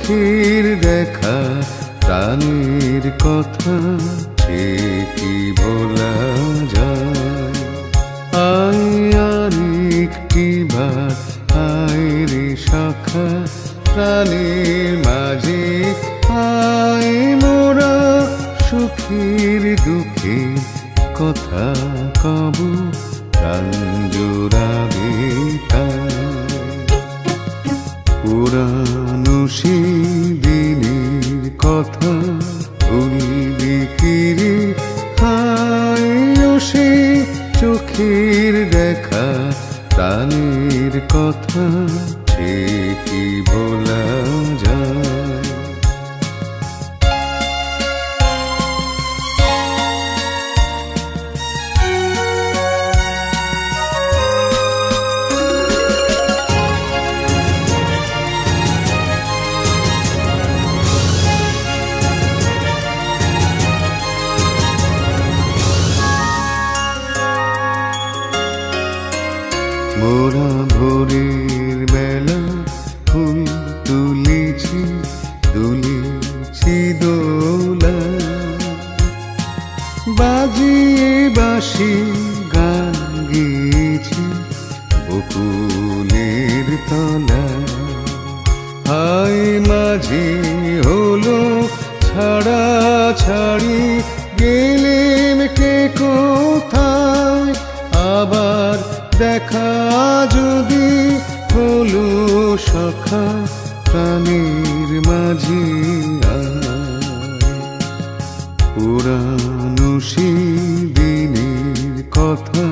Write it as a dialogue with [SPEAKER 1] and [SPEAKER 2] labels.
[SPEAKER 1] চোখের দেখা প্রাণের কথা সে কি ভোলা যায়। আয় আর একটি বার আয় রে সখা প্রাণের মাঝে আয় মোরা সুখের দুঃখের কথা কব প্রাণ জোড়াবে তাই। পুরানো সেই দিনের কথা ভুলবি কি রে হায় সে চোখের দেখা প্রাণের কথা সে কি ভোলা যায়। মোরা ভোরের বেলা ফুল তুলেছি দুলেছি দোলা বাজিয়ে বাঁশি গান গেয়েছি বকুলের তলা। হায় মাঝে হলো ছাড়া ছাড়ি গেলেম কে কোথায় আবার দেখা যদি হলো সখা প্রাণের মাঝে পুরানো সেই দিনের কথা